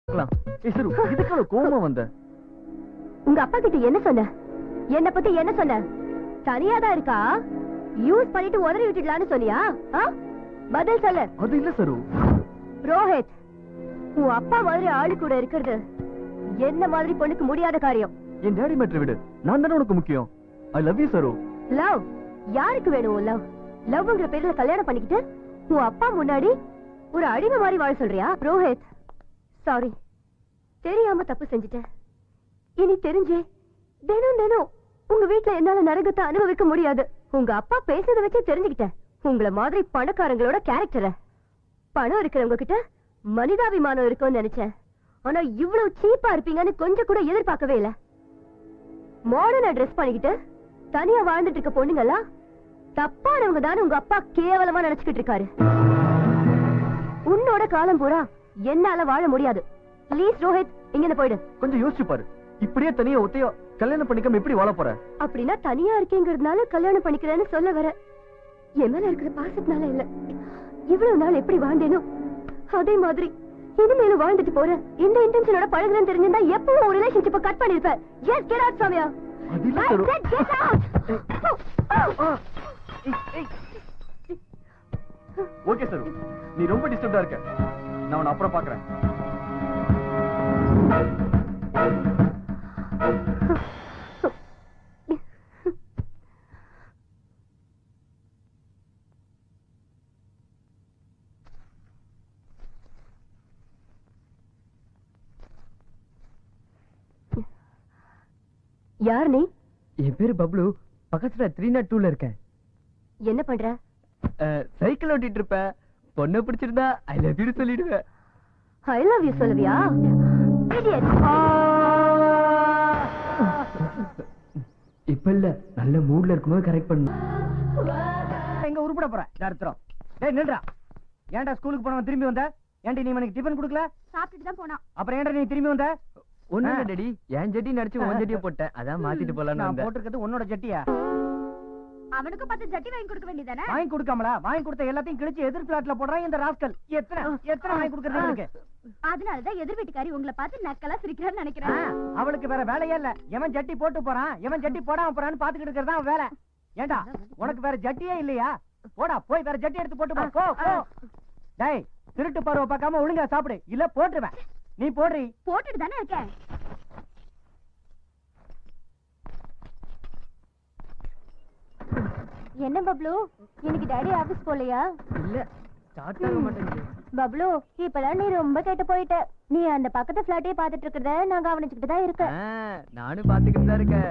இதுக்கு கோவமா வந்த? உங்க அப்பா கிட்ட என்ன சொன்ன? என்ன பத்தி என்ன சொன்ன? தனியாதான் இருக்கா? யூஸ் பண்ணிட்டு உதறி விட்டுடலான்னு சொன்னியா? பதில் சொல்லு. அது இல்ல சரு. ரோஹித், உன் அப்பா மாதிரி ஆளு கூட இருக்கிறது என்ன மாதிரி பொண்ணுக்கு முடியாத காரியம். என் டாடி மேட்டர் விடு, நான் தானே உனக்கு முக்கியம். I love you Saru. Love யாருக்கு வேணும்? லவ் லவ்ங்கிற பேர்ல கல்யாணம் பண்ணிக்கிட்டு உன் அப்பா முன்னாடி ஒரு அடிமை மாதிரி வாழ சொல்றியா? ரோஹித், சாரி, தெரியாம தப்பு செஞ்சுட்டேன். இனி தெரிஞ்சே தினம் தினம் உங்க வீட்டுல என்னால நரகத்தை அனுபவிக்க முடியாது. உங்க அப்பா பேசுறத வச்சு தெரிஞ்சுக்கிட்டேன் உங்களை மாதிரி பணக்காரங்களோட கேரக்டரை. பணம் இருக்கிறவங்க கிட்ட மனிதாபிமானம் இருக்கும்னு நினைச்சேன். ஆனா இவ்வளவு சீப்பா இருப்பீங்கன்னு கொஞ்சம் கூட எதிர்பார்க்கவே இல்ல. மாடர்னா ட்ரெஸ் பண்ணிக்கிட்டு தனியா வாழ்ந்துட்டு இருக்க பொண்ணுங்களா தப்பானவங்க தானே உங்க அப்பா கேவலமா நினைச்சுக்கிட்டு இருக்காரு. உன்னோட காலம் பூரா என்னால வாழ முடியாது. ப்ளீஸ் ரோஹித், இங்க போயிடு. கொஞ்சம் யோசிச்சு பாரு, இப்படியே தனியா ஒத்தையோ கல்யாணம் பண்ணிக்காம எப்படி வாழ போற? அப்படின்னா தனியா இருக்கேங்கிறதுனால கல்யாணம் பண்ணிக்கிறேன்னு சொல்ல வர? என் மேல இருக்கிற பாசத்தினால இல்ல. இவ்வளவு நாள் எப்படி வாழ்ந்தேனோ அதே மாதிரி இனிமேலும் வாழ்ந்துட்டு போறேன். இந்த இன்டென்ஷனோட பழகுறேன்னு தெரிஞ்சிருந்தா எப்பவும் ஒரு ரிலேஷன்ஷிப்பை கட் பண்ணிருப்பேன். Yes, get out Soumya. Okay Saru, நீ ரொம்ப டிஸ்டர்ப்டா இருக்க. நான் உன்னை அப்புறம் பாக்குறேன். யார் நீ? என் பேரு பப்ளு. பக்கத்துல 302ல இருக்கேன். என்ன பண்ற? சைக்கிள் ஓட்டிட்டு இருப்பேன். பொண்ணை பிடிச்சிருந்தா ஐ லவ் யூ சொல்லிடுவேன். ஐ லவ் யூ சொல்லுவியா? இடியட். இப்ப இல்ல, நல்ல மூட்ல இருக்கும்போது கரெக்ட் பண்ணு. எங்க உருப்பட போற தர்த்தம்? டேய் நில்றா. ஏன்டா ஸ்கூலுக்கு போனவன் திரும்பி வந்த? ஏன்டி நீ எனக்கு டிபன் கொடுக்கல? சாப்பிட்டுட்டு தான் போனா. அப்புறம் ஏன்டா நீ திரும்பி வந்த? ஒண்ணு இல்ல டாடி, என் ஜட்டி நடிச்சு உன் ஜட்டியை போட்டேன். அதான் மாத்திட்டு போலான்னு நான் வந்தேன். போட்டுக்கிறது உன்னோட ஜட்டியா? அவனுக்கு 10 ஜட்டி வாங்கி கொடுக்க வேண்டியதானே? வாங்கி கொடுக்காமலா? வாங்கி கொடுத்த எல்லாத்தையும் கிழிச்சு எதிர் பிளாட்ல போடுறான் இந்த ராஸ்கல். எத்தனை வாங்கி கொடுக்கறது இருக்கு? அதனாலதான் எதிர் வீட்டுக்காரி உங்களை பார்த்து நக்கலா சிரிக்கிறான்னு நினைக்கிறேன். அவளுக்கு வேற வேலையே இல்ல. எவன் ஜட்டி போட்டு போறான், எவன் ஜட்டி போடாம போறான்னு பாத்துக்கிட்டு இருக்கிறதா வேலை. ஏண்டா உனக்கு வேற ஜட்டியே இல்லையா? போடா, போய் வேற ஜட்டி எடுத்து போட்டு போ. டேய், திருட்டு பருவ பார்க்காம ஒழுங்கா சாப்பிடு, இல்ல போட்டுருவேன். நீ போடுறி. போட்டுட்டு தானே இருக்கேன். என்ன பப்ளு, இன்னைக்கு டாடி ஆபீஸ் போலையா? இல்ல, ஸ்டார்ட் ஆக மாட்டேங்குது. பப்ளு, இப்பதான் நீ ரொம்ப கேட்டு போயிட்ட. நீ அந்த பக்கத்து பிளாட்டே பாத்துட்டு இருக்கிறத நான் கவனிச்சுக்கிட்டு தான் இருக்கேன். நானும் பாத்துக்கிட்டு தான் இருக்கேன்.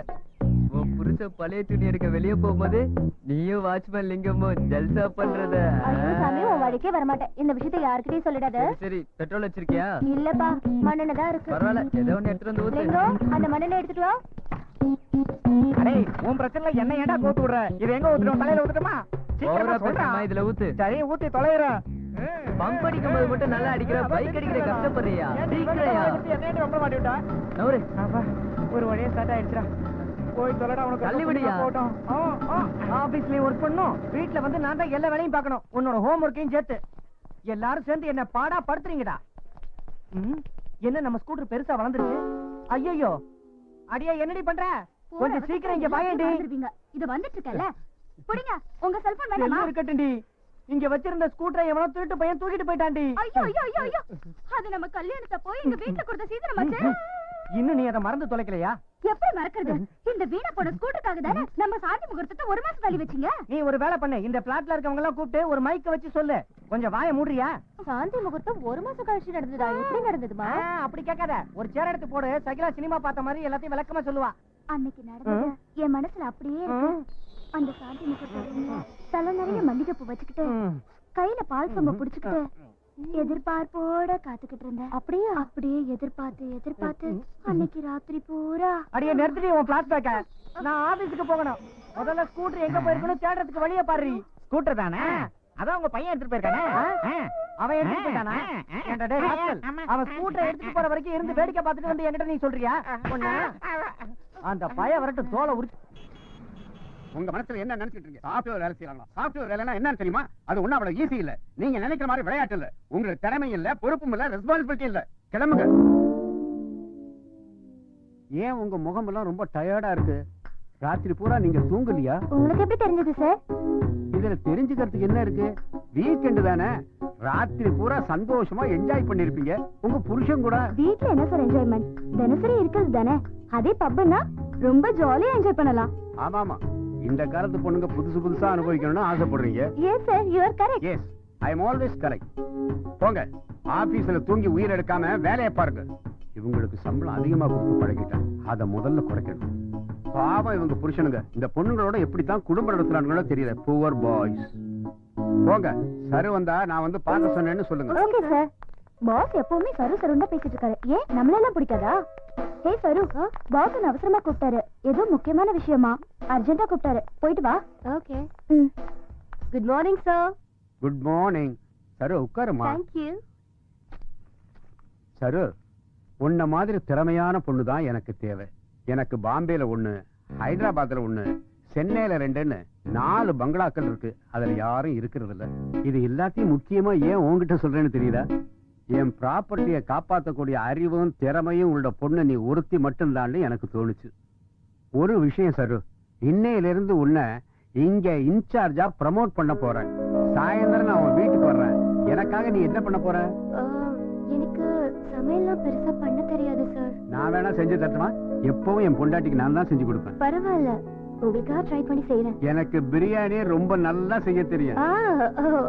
உன் புருஷ பழைய துணி எடுக்க வெளியே போகும்போது நீயும் வாட்ச்மேன் லிங்கமும் ஜல்சா பண்றத. ஐயோ சாமி, உன் வழிக்கே வரமாட்டேன். இந்த விஷயத்தை யாருக்கிட்டையும் சொல்லிடாத. சரி, பெட்ரோல் வச்சிருக்கியா? இல்லப்பா, மண்ணெண்ணெய் தான் இருக்கு. பரவாயில்ல, ஏதோ ஒண்ணு எடுத்துட்டு வந்து ஊத்து. லிங்கம், அந்த மண்ணெண்ணெய் எடுத்துட்டு வா. அடே, உன் பிரச்சனை என்ன ஏன்டா கோத்து விடுற? இது எங்க ஊத்துறோம்? தலையில ஊத்துறோமா? ஓவரா பேசாம இதுல ஊத்து. சரி, ஊத்தி தொலைறேன். பம்ப் அடிக்கும் போது மட்டும் நல்லா அடிக்கிற, பைக் அடிக்கிற கஷ்டப்படுறியா? சீக்கிரம் ரொம்ப மாட்டி விட்டா. நவரு. ஒரு வழியா ஸ்டார்ட் ஆயிடுச்சுடா. போய் தொலைடா. உனக்கு தள்ளி விடியா? போட்டோம். ஆபீஸ்லயும் ஒர்க் பண்ணும், வீட்டுல வந்து நான் தான் எல்லா வேலையும் பார்க்கணும். உன்னோட ஹோம் ஒர்க்கையும் சேர்த்து. எல்லாரும் சேர்ந்து என்ன பாடா படுத்துறீங்கடா. என்ன நம்ம ஸ்கூட்டர் பெருசா வளர்ந்துருக்கு? ஐயோ, அடியா என்னடி பண்ற? கொஞ்சம் சீக்கிரம் இங்க வாயேண்டி. இது வந்துட்டு இருக்கல. புடிங்க, உங்க செல்போன் வேணுமா? இருக்கட்டும்டி. இங்க வச்சிருந்த ஸ்கூட்டரை எவனோ திருட்டு பையன் தூக்கிட்டு போயிட்டான்டி. ஐயோ ஐயோ ஐயோ ஐயோ, அது நம்ம கல்யாணத்தை போய் எங்க வீட்ல கொடுத்த சீதனமாச்சே. இன்னும் நீ அதை மறந்து தொலைக்கலையா? எப்படி மறக்கிறது? இந்த வீணா போன ஸ்கூட்டருக்காக தானே நம்ம சாந்தி முகூர்த்தத்தை ஒரு மாசம் தள்ளி வச்சீங்க. நீ ஒரு வேலை பண்ணு, இந்த பிளாட்ல இருக்கவங்க எல்லாம் கூப்பிட்டு ஒரு மைக்க வச்சு சொல்லு. கொஞ்சம் வாயை மூடுறியா? சாந்தி முகூர்த்தம் ஒரு மாசம் கழிச்சு நடந்ததா? எப்படி நடந்ததுமா? அப்படி கேட்காத, ஒரு சேர் எடுத்து போடு. சகிலா சினிமா பார்த்த மாதிரி எல்லாத்தையும் விளக்கமா சொல்லுவா. அன்னைக்கு நடந்தது என் மனசுல அப்படியே இருக்கு. அந்த சாந்தி முகூர்த்தம் தலை நிறைய மல்லிகைப்பூ வச்சுக்கிட்டு கையில பால் சொம்ப புடிச்சுக்கிட்டு எதிர்பார்ப்போட காத்துக்கிட்டு இருந்தேன். அப்படியே அப்படியே எதிர்பார்த்து அன்னைக்கு ராத்திரி பூரா. அடியே நிறுத்தி உன் பிளாட் பேக்க. நான் ஆபீஸ்க்கு போகணும். முதல்ல ஸ்கூட்டர் எங்க போயிருக்கணும் தேடுறதுக்கு வழிய பாரு. ஸ்கூட்டர் தானே? அதான் உங்க பையன் எடுத்துட்டு போயிருக்கானே. அவன் எடுத்துட்டு போயிட்டானா? ஏன்டா டேய் ராஸ்கல், அவன் ஸ்கூட்டர் எடுத்துட்டு போற வரைக்கும் இருந்து வேடிக்கை பார்த்துட்டு வந்து என்கிட்ட நீ சொல்றியா? அந்த பையன் வரட்டும், தோலை உரிச்சு. உங்க மனசுல என்ன நினைச்சிட்டு இருக்கீங்க? சாஃப்ட்வேர் வேலை செய்யலாம். சாஃப்ட்வேர் வேலைன்னா என்னன்னு தெரியுமா? அது ஒண்ணும் அவ்வளவு ஈஸி இல்ல. நீங்க நினைக்கிற மாதிரி விளையாட்டு இல்ல. உங்களுக்கு திறமை இல்ல, பொறுப்பும் இல்ல, ரெஸ்பான்சிபிலிட்டி இல்ல. கிளம்புங்க. ஏன் உங்க முகமெல்லாம் ரொம்ப டயர்டா இருக்கு? ராத்திரி பூரா நீங்க தூங்கலையா? உங்களுக்கு எப்படி தெரிஞ்சது சார்? இதுல தெரிஞ்சுக்கிறதுக்கு என்ன இருக்கு? வீக்கெண்ட் தானே, ராத்திரி பூரா சந்தோஷமா என்ஜாய் பண்ணிருப்பீங்க உங்க புருஷன் கூட. வீட்ல என்ன சார் என்ஜாய்மெண்ட்? தினசரி இருக்கிறது தானே. அதே பப்னா ரொம்ப ஜாலியா என்ஜாய் பண்ணலாம். ஆமாமா, இந்த காலத்து பொண்ணுங்க புதுசு புதுசா அனுபவிக்கணும்னு ஆசைப்படுறீங்க. Yes sir, you are correct. Yes, I am always correct. போங்க, ஆபீஸ்ல தூங்கி உயிர் எடுக்காம வேலையை பாருங்க. இவங்களுக்கு சம்பளம் அதிகமா கொடுத்து பழகிட்டான், அதை முதல்ல குறைக்கணும். பாவம் இவங்க புருஷனுங்க இந்த பொண்ணுங்களோட எப்படித்தான் குடும்ப நடத்துறாங்களோ தெரியல. Poor boys. போங்க, சரு வந்தா நான் வந்து பார்க்க சொன்னேன்னு சொல்லுங்க. Okay sir. பாஸ் எப்பவுமே சரு சருண்டா பேசிட்டு இருக்காரு. ஏன் நம்மளெல்லாம் பிடிக்காதா? ஹே சரு, பாஸ் என்ன அவசரமா கூப்பிட்டாரு. ஏதோ முக்கியமான விஷயமா அர்ஜென்ட்டா கூப்பிட்டாரு. போயிட்டு வா. Okay. Good morning sir. Good morning. Saru உட்காருமா. Thank you. சரு, உன்ன மாதிரி திறமையான பொண்ணு தான் எனக்கு தேவை. எனக்கு பாம்பேல 1, ஹைதராபாத்ல 1, சென்னையில 2ன்னு 4 பங்களாக்கள் இருக்கு. அதுல யாரும் இருக்கிறது இல்ல. இது எல்லாத்தையும் முக்கியமா ஏன் உன்கிட்ட சொல்றேன்னு தெரியுதா? என் ப்ராப்பர்ட்டியை காப்பாற்றக்கூடிய அறிவும் திறமையும் உள்ள பொண்ணு நீ ஒருத்தி மட்டும்தான் எனக்கு தோணுச்சு. ஒரு விஷயம் சரு, இன்னையிலிருந்து உன்னை இங்க இன்சார்ஜா ப்ரமோட் பண்ண போறேன். சாயந்தரம் நான் உன் வீட்டுக்கு வர்றேன். எனக்காக நீ என்ன பண்ண போற? எனக்கு சமையல்லாம் பெருசா பண்ண தெரியாது சார். நான் வேணா செஞ்சு தரட்டுமா? எப்பவும் என் பொண்டாட்டிக்கு நான் தான் செஞ்சு கொடுப்பேன். பரவாயில்ல, உங்களுக்காக ட்ரை பண்ணி செய்யறேன். எனக்கு பிரியாணி ரொம்ப நல்லா செய்ய தெரியும்.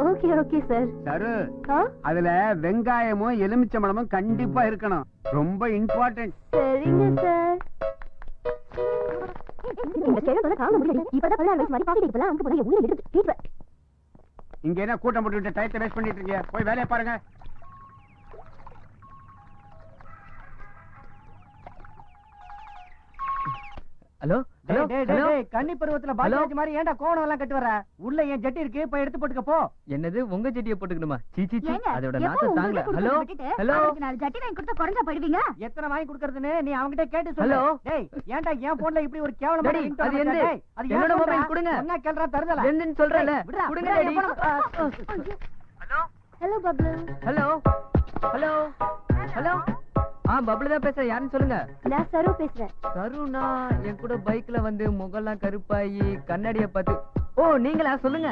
Okay okay sir. சரு, அதுல வெங்காயமும் எலுமிச்சம்பழமும் கண்டிப்பா இருக்கணும். ரொம்ப இம்பார்ட்டன்ட். சரிங்க சார். இந்த சேர தொலை தாங்க முடியல. இப்பதான் 16 வயசு மாதிரி பாக்கெட் இப்பலாம் அங்க போய் உள்ள எடுத்து கேட்ற. இங்க என்ன கூட்டம் போட்டுட்டு டைத்தை வேஸ்ட் பண்ணிட்டு இருக்கீங்க? போய் வேலையை பாருங்க. Hello hello hello. கன்னி பருவத்துல பாலாஜி மாதிரி ஏன்டா கோணம் எல்லாம் கட்டு வர? உள்ள என் ஜட்டி இருக்கு, போய் எடுத்து போட்டுக்க போ. என்னது உங்க ஜட்டியை போட்டுக்கணுமா? சீச்சி அதோட நாத்த தாங்கல. Hello hello. நான் ஜட்டி வாங்கி கொடுத்தா குறஞ்சா போயிடுவீங்க. எத்தனை வாங்கி கொடுக்கறதுன்னு நீ அவங்கிட்ட கேட்டு ஹலோ. சொல்லு. டேய், ஏன்டா என் போன்ல இப்படி ஒரு கேவலமான டேடி, ரிங்டோன் அது வச்சிருக்க? எந்த? டேய், அது என்னோட ஏன் மொபைல் கொடுங்க. என்ன கேள்றா தருதல? என்னன்னு சொல்றல? விடுடா, கொடுங்க விடுடா, daddy. Hello hello Bablu. Hello hello hello. Bablu தான் பேசுறேன். யாருன்னு சொல்லுங்க. நான் சரு பேசுறேன். சருணா என் கூட பைக்ல வந்து முகம்லாம் கருப்பாயி கண்ணாடிய பார்த்து. ஓ நீங்களா? சொல்லுங்க.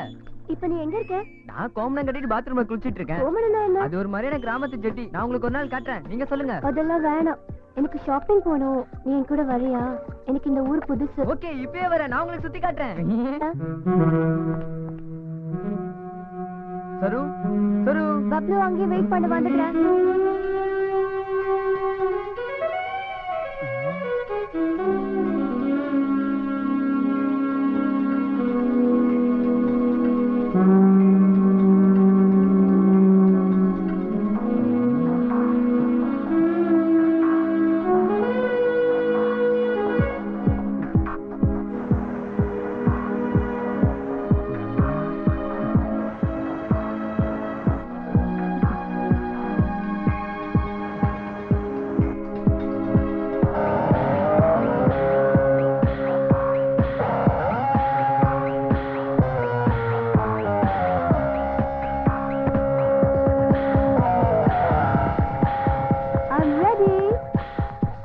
இப்ப நீ எங்க இருக்க? நான் கோமணம் கட்டிட்டு பாத்ரூம்ல குளிச்சிட்டு இருக்கேன். கோமணம்னா என்ன? அது ஒரு மாதிரியான கிராமத்து ஜட்டி. நான் உங்களுக்கு ஒரு நாள் காட்டுறேன். நீங்க சொல்லுங்க. அதெல்லாம் வேணாம். எனக்கு ஷாப்பிங் போகணும். நீ என் கூட வரியா? எனக்கு இந்த ஊர் புதுசு. ஓகே, இப்பவே வரேன். நான் உங்களுக்கு சுத்தி காட்டுறேன். சரு சரு. பப்ளு அங்கே வெயிட் பண்ண வந்துடுறேன்.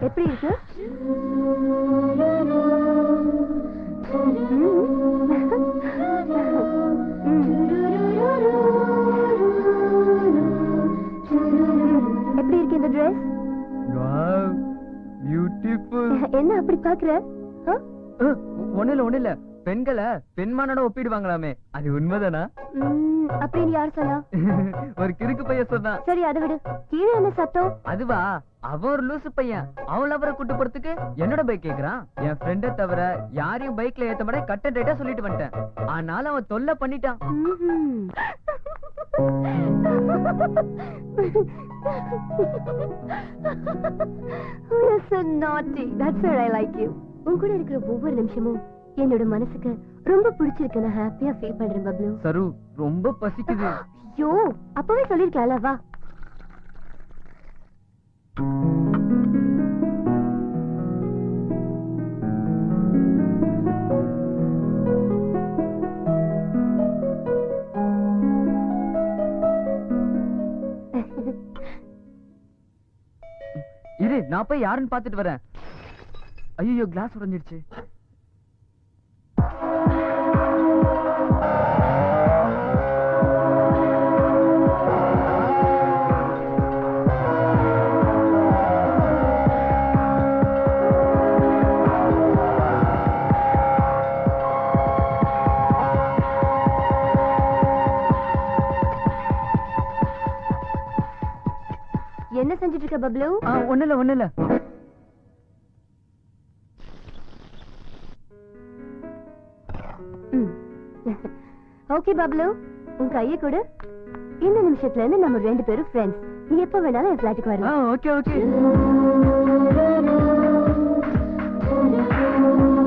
எப்படி இருக்கு? எப்படி இருக்கு இந்த ட்ரெஸ்? Wow, beautiful. என்ன அப்படி பாக்குற? ஒண்ணு இல்ல. பெண்களை பெண்மானோட ஒப்பிடுவாங்களாமே, அது உண்மைதானா? அப்படின்னு யார் சொன்னா? ஒரு கிறுக்கு பையன் சொன்னா. சரி அதை விடு. கீழே என்ன சத்தம்? அதுவா, அவன் ஒரு லூசு பையன். அவன் லவரை கூட்டு போறதுக்கு என்னோட பைக் கேக்குறான். என் ஃப்ரெண்ட தவிர யாரையும் பைக்ல ஏத்த மாட்டே கட் அண்ட் ரைட்டா சொல்லிட்டு வந்துட்டேன். ஆனாலும் அவன் தொல்லை பண்ணிட்டான். You're so naughty. That's why I like you. உன் கூட இருக்கிற ஒவ்வொரு நிமிஷமும் என்னோட மனசுக்கு ரொம்ப பிடிச்சிருக்கு. நான் ஹாப்பியா ஃபீல் பண்றேன் பப்ளு. சரு, ரொம்ப பசிக்குது. ஐயோ, அப்பவே சொல்லிருக்கலாம்ல. வா. இரு நான் போய் யாருன்னு பாத்துட்டு வரேன். ஐயோ கிளாஸ் உடைஞ்சிருச்சு. என்ன செஞ்சிட்டு இருக்க பப்ளு? ஒண்ணு இல்ல. ஓகே பப்ளு, உன் கையை கொடு. இந்த நிமிஷத்துல இருந்து நம்ம 2 பேரும் ஃப்ரெண்ட்ஸ். நீ எப்ப வேணாலும் என் ஃபிளாட்டுக்கு வரலாம். ஓகே.